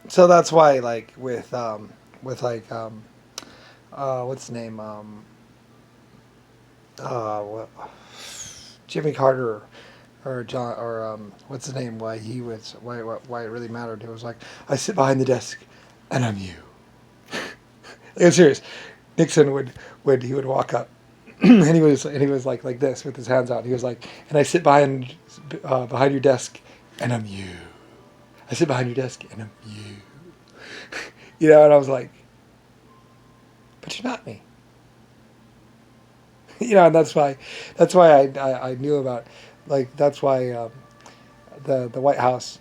So that's why, like, with like, what's the name? What, Jimmy Carter or John or what's his name? Why it really mattered? It was like, I sit behind the desk, and I'm you. Like, I'm serious. Nixon would he would walk up, and he was like this with his hands out. He was like, and I sit behind your desk, and I'm you. I sit behind your desk, and I'm you. You know, and I was like, but you're not me. You know, and that's why I knew about, like, that's why the White House,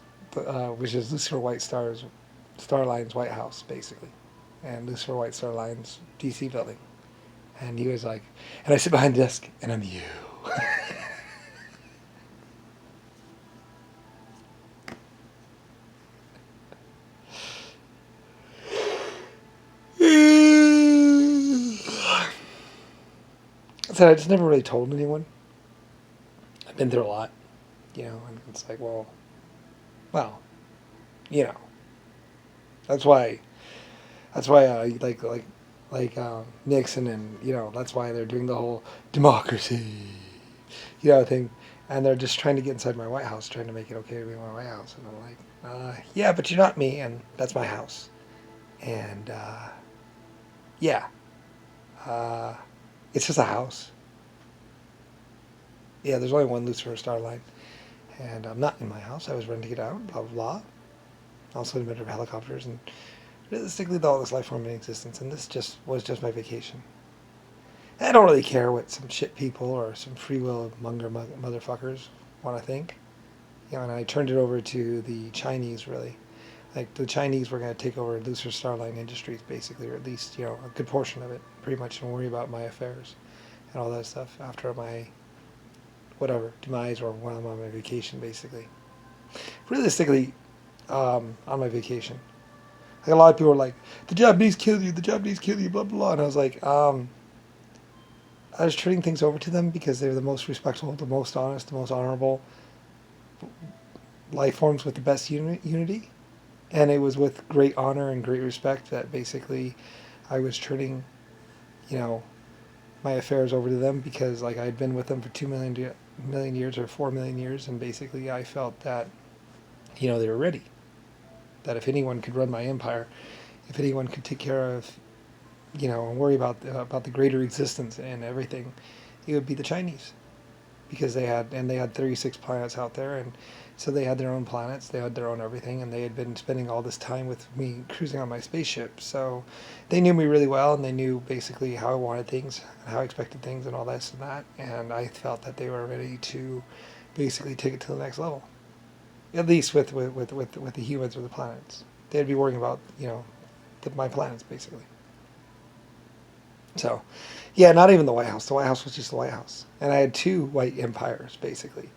which is Lucifer White Starline's White House basically, and Lucifer White Starline's DC building, and he was like, and I sit behind the desk, and I'm you. I said I just never really told anyone. I've been through a lot, you know, and it's like, well, you know, that's why Nixon, and you know, that's why they're doing the whole democracy, you know, thing, and they're just trying to get inside my White House, trying to make it okay to be in my White House, and I'm like, yeah, but you're not me, and that's my house, and yeah, uh, it's just a house. Yeah, there's only one Lucifer Starline, and I'm not in my house. I was renting it out, blah blah blah. Also inventor of helicopters, and realistically, the oldest life form in existence, and this just was just my vacation. I don't really care what some shit people or some free will monger motherfuckers want to think. You know, and I turned it over to the Chinese, really. Like, the Chinese were going to take over Lucifer Starline Industries, basically, or at least, you know, a good portion of it, pretty much, and worry about my affairs and all that stuff after my, whatever, demise, or when I'm on my vacation, basically. Realistically, on my vacation. Like, a lot of people were like, the Japanese kill you, blah, blah, blah. And I was like, I was turning things over to them because they're the most respectful, the most honest, the most honorable life forms with the best unity. And it was with great honor and great respect that basically I was turning, you know, my affairs over to them, because like, I'd been with them for 2 million years or 4 million years, and basically I felt that, you know, they were ready. That if anyone could run my empire, if anyone could take care of, you know, and worry about the greater existence and everything, it would be the Chinese, because they had 36 planets out there, and so they had their own planets, they had their own everything, and they had been spending all this time with me cruising on my spaceship, so they knew me really well, and they knew basically how I wanted things, and how I expected things, and all this and that, and I felt that they were ready to basically take it to the next level, at least with the humans or the planets. They'd be worrying about, you know, my planets basically. So, yeah, not even the White House. The White House was just the White House. And I had two white empires, basically.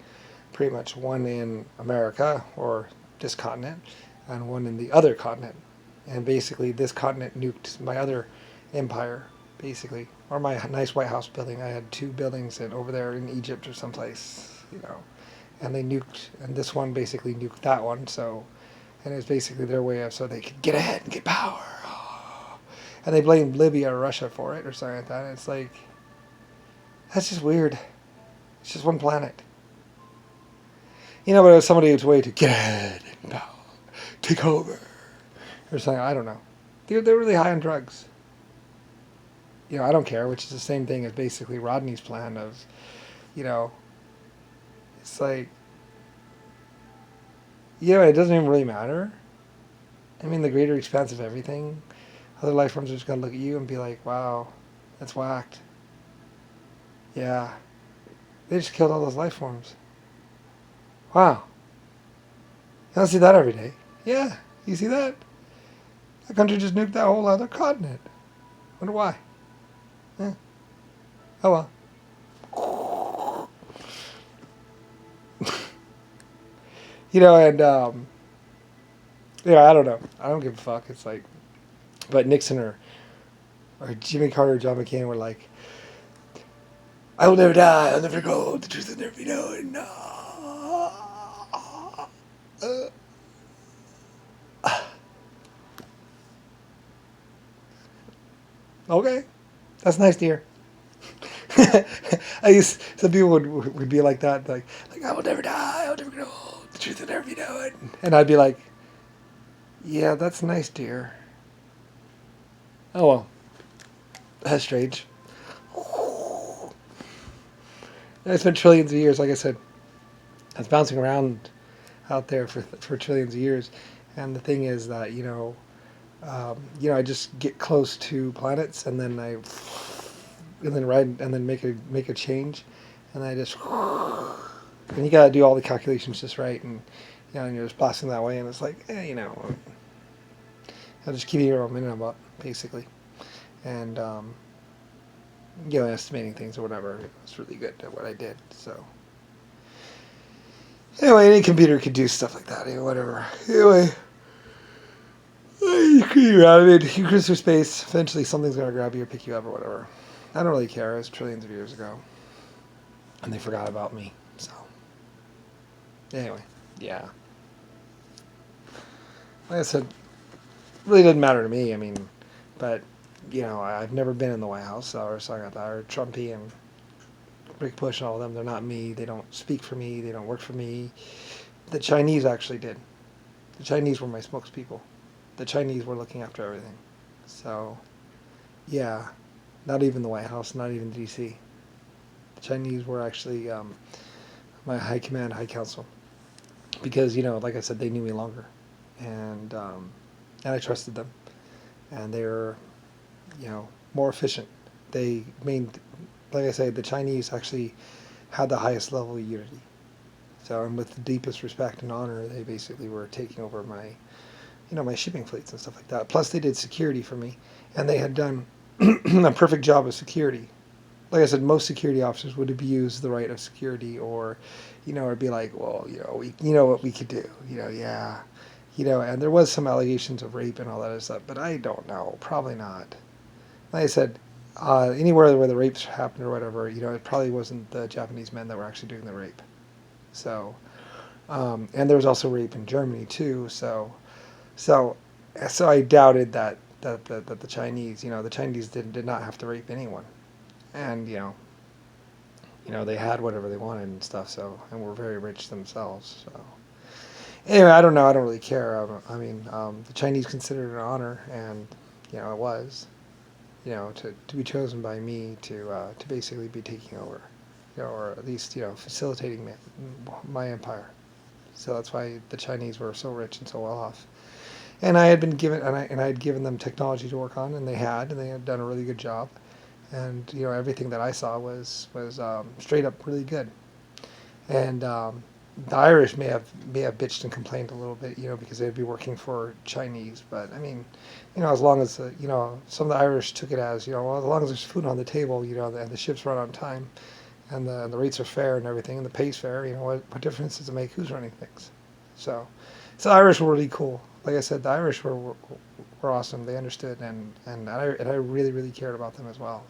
Pretty much one in America, or this continent, and one in the other continent. And basically, this continent nuked my other empire, basically. Or my nice White House building. I had two buildings over there in Egypt or someplace, you know. And they nuked, and this one basically nuked that one, so. And it was basically their way of, so they could get ahead and get power. And they blamed Libya or Russia for it or something like that. And it's like, that's just weird. It's just one planet. You know, but it was somebody who's way to get ahead and power, take over, or something. I don't know. They're really high on drugs. You know, I don't care, which is the same thing as basically Rodney's plan of, you know, it's like, you know, it doesn't even really matter. I mean, the greater expanse of everything, other life forms are just going to look at you and be like, wow, that's whacked. Yeah. They just killed all those life forms. Wow. You don't see that every day. Yeah, you see that? That country just nuked that whole other continent. Wonder why. Yeah. Oh well. You know, and, yeah, I don't know. I don't give a fuck. It's like, but Nixon or Jimmy Carter or John McCain were like, I will never die. I'll never go. The truth will never be known. No. Okay, that's nice, dear. Some people would be like that, like I will never die, I will never grow old, the truth will never be known, and I'd be like, yeah, that's nice, dear. Oh well, that's strange. I spent trillions of years, like I said, I was bouncing around out there for trillions of years, and the thing is that I just get close to planets, and then make a change, and I just and you got to do all the calculations just right, and you're just blasting that way, and it's like I'll just keep your momentum up basically, and estimating things or whatever. It was really good at what I did. So anyway, any computer could do stuff like that. Whatever. Anyway. You're out of it. You cruise through space. Eventually, something's gonna grab you or pick you up or whatever. I don't really care. It was trillions of years ago, and they forgot about me. So, anyway, yeah. Like I said, it really didn't matter to me. I mean, but I've never been in the White House, or something like that, or Trumpy and Rick Bush and all of them. They're not me. They don't speak for me. They don't work for me. The Chinese actually did. The Chinese were my spokespeople. The Chinese were looking after everything. So, yeah, not even the White House, not even D.C. The Chinese were actually my high command, high council, because like I said, they knew me longer, and I trusted them, and they were, more efficient. They made, like I say, the Chinese actually had the highest level of unity. So, and with the deepest respect and honor, they basically were taking over my shipping fleets and stuff like that. Plus, they did security for me, and they had done a perfect job of security. Like I said, most security officers would abuse the right of security, or or be like, well, what we could do, yeah, and there was some allegations of rape and all that other stuff, but I don't know, probably not. Like I said, anywhere where the rapes happened or whatever, it probably wasn't the Japanese men that were actually doing the rape. So, and there was also rape in Germany too. So, so I doubted that the Chinese, the Chinese did not have to rape anyone, and they had whatever they wanted and stuff. So, and were very rich themselves. So, anyway, I don't know. I don't really care. The Chinese considered it an honor, and it was, to be chosen by me to basically be taking over, or at least facilitating my empire. So that's why the Chinese were so rich and so well off. And I had been given, and I had given them technology to work on, and they had done a really good job. And everything that I saw was straight up really good. And the Irish may have bitched and complained a little bit, because they'd be working for Chinese. But I mean, as long as some of the Irish took it as well, as long as there's food on the table, and the ships run on time, and the rates are fair and everything, and the pay's fair, what difference does it make who's running things? So the Irish were really cool. Like I said, the Irish were awesome. They understood, and I really, really cared about them as well.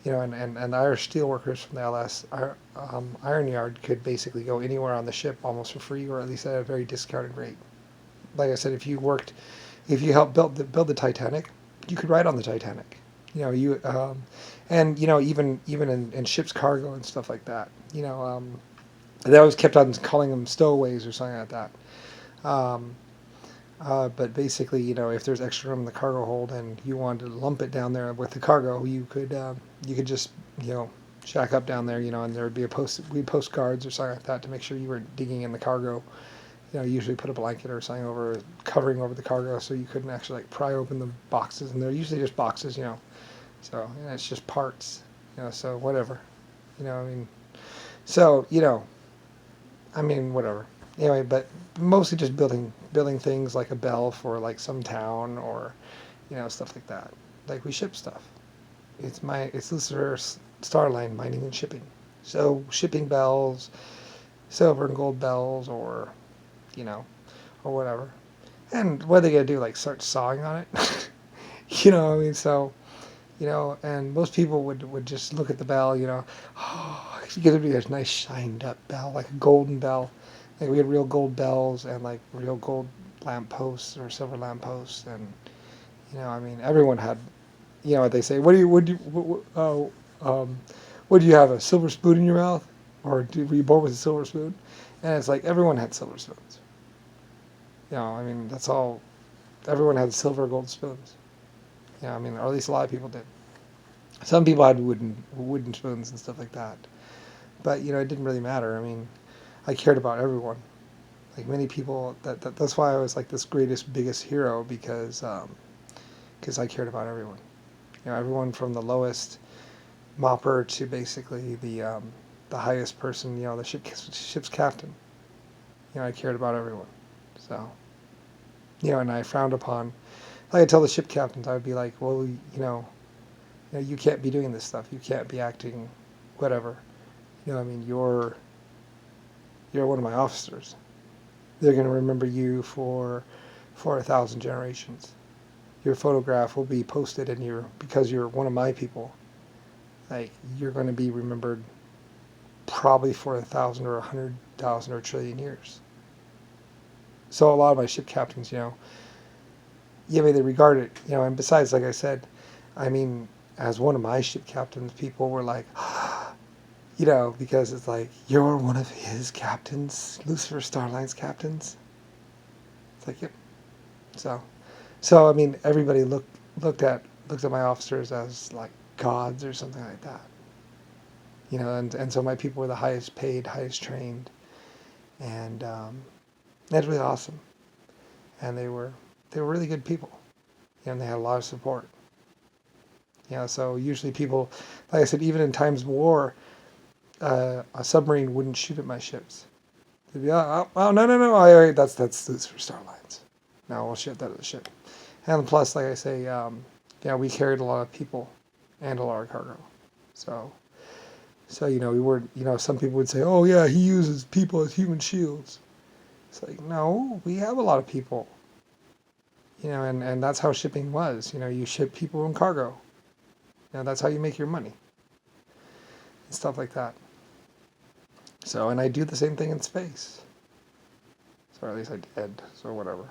And the Irish steelworkers from the LS iron yard could basically go anywhere on the ship almost for free, or at least at a very discounted rate. Like I said, if you helped build the Titanic, you could ride on the Titanic. Even in ship's cargo and stuff like that. They always kept on calling them stowaways or something like that. But basically, if there's extra room in the cargo hold and you wanted to lump it down there with the cargo, you could just shack up down there, and there would be we'd post guards or something like that to make sure you were digging in the cargo. Usually put a blanket or something covering over the cargo so you couldn't actually pry open the boxes, and they're usually just boxes, So it's just parts, So whatever, So whatever. Anyway, but mostly just building things like a bell for some town, or stuff like that. Like we ship stuff. It's Lucifer Starline Mining and Shipping. So shipping bells, silver and gold bells, or or whatever. And what are they gonna do? Start sawing on it? So and most people would just look at the bell. Oh, it's gonna be a nice shined up bell, like a golden bell. We had real gold bells and real gold lamp posts or silver lamp posts, and everyone had you know what they say. What do you have, a silver spoon in your mouth, or were you born with a silver spoon? And it's like everyone had silver spoons. You know, I mean that's all. Everyone had silver or gold spoons. Yeah, I mean, or at least a lot of people did. Some people had wooden spoons and stuff like that. But you know, it didn't really matter. I mean, I cared about everyone. Like many people, that's why I was like this greatest, biggest hero because I cared about everyone. You know, everyone from the lowest mopper to basically the highest person. You know, the ship's captain. You know, I cared about everyone. So, you know, and I frowned upon. Like I tell the ship captains, I would be like, well, you can't be doing this stuff. You can't be acting, whatever. You know, I mean, you're one of my officers. They're going to remember you for 1,000 generations. Your photograph will be posted because you're one of my people. Like, you're going to be remembered probably for 1,000 or 100,000 or a trillion years. So a lot of my ship captains, you know, yeah, I mean, they regard it, you know, and besides, like I said, I mean, as one of my ship captains, people were like, you know, because it's like, you're one of his captains, Lucifer Starline's captains. It's like, yep. So I mean, everybody looked at my officers as like gods or something like that. You know, and so my people were the highest paid, highest trained, and that's really awesome. And they were really good people. You know, and they had a lot of support. You know, so usually people, like I said, even in times of war, a submarine wouldn't shoot at my ships. They'd be, oh no, that's Lucifer Starlines. No, we'll shoot that at the ship. And plus, like I say, yeah, we carried a lot of people and a lot of cargo. So you know, we weren't, you know, some people would say, oh yeah, he uses people as human shields. It's like, no, we have a lot of people. You know, and that's how shipping was. You know, you ship people and cargo. You know, that's how you make your money. And stuff like that. So, and I do the same thing in space. So at least I did, so whatever.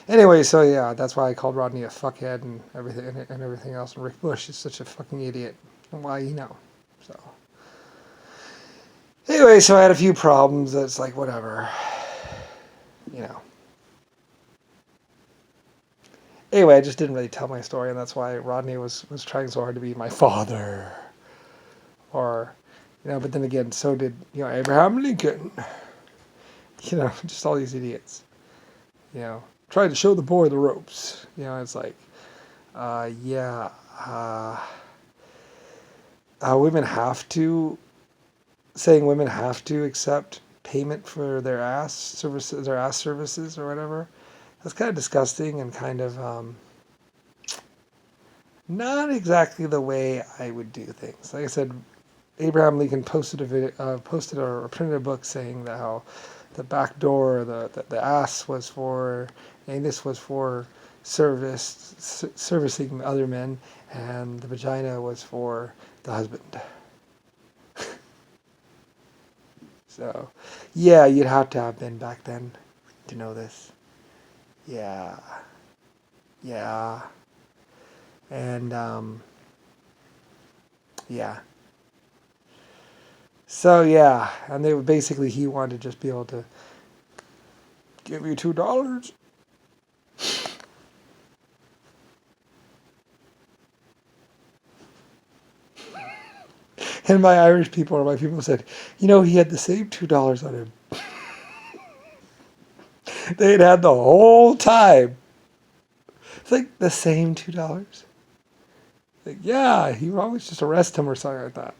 Anyway, so yeah, that's why I called Rodney a fuckhead and everything else. And Rick Bush is such a fucking idiot. And why, you know. So anyway, so I had a few problems. That's like whatever, you know. Anyway, I just didn't really tell my story, and that's why Rodney was trying so hard to be my father, or, you know. But then again, so did, you know, Abraham Lincoln. You know, just all these idiots. You know, trying to show the boy the ropes. You know, it's like, yeah. Women have to accept payment for their ass services or whatever. That's kind of disgusting and kind of not exactly the way I would do things. Like I said, Abraham Lincoln posted or printed a book saying that how the back door, the ass was for, anus was for servicing other men, and the vagina was for the husband. So, yeah, you'd have to have been back then to know this. Yeah. And, yeah. So, yeah. And they would basically, he wanted to just be able to give you $2. And my Irish people or my people said, you know, he had the same $2 on him. They'd had the whole time. It's like the same $2. Like, yeah, he would always just arrest him or something like that.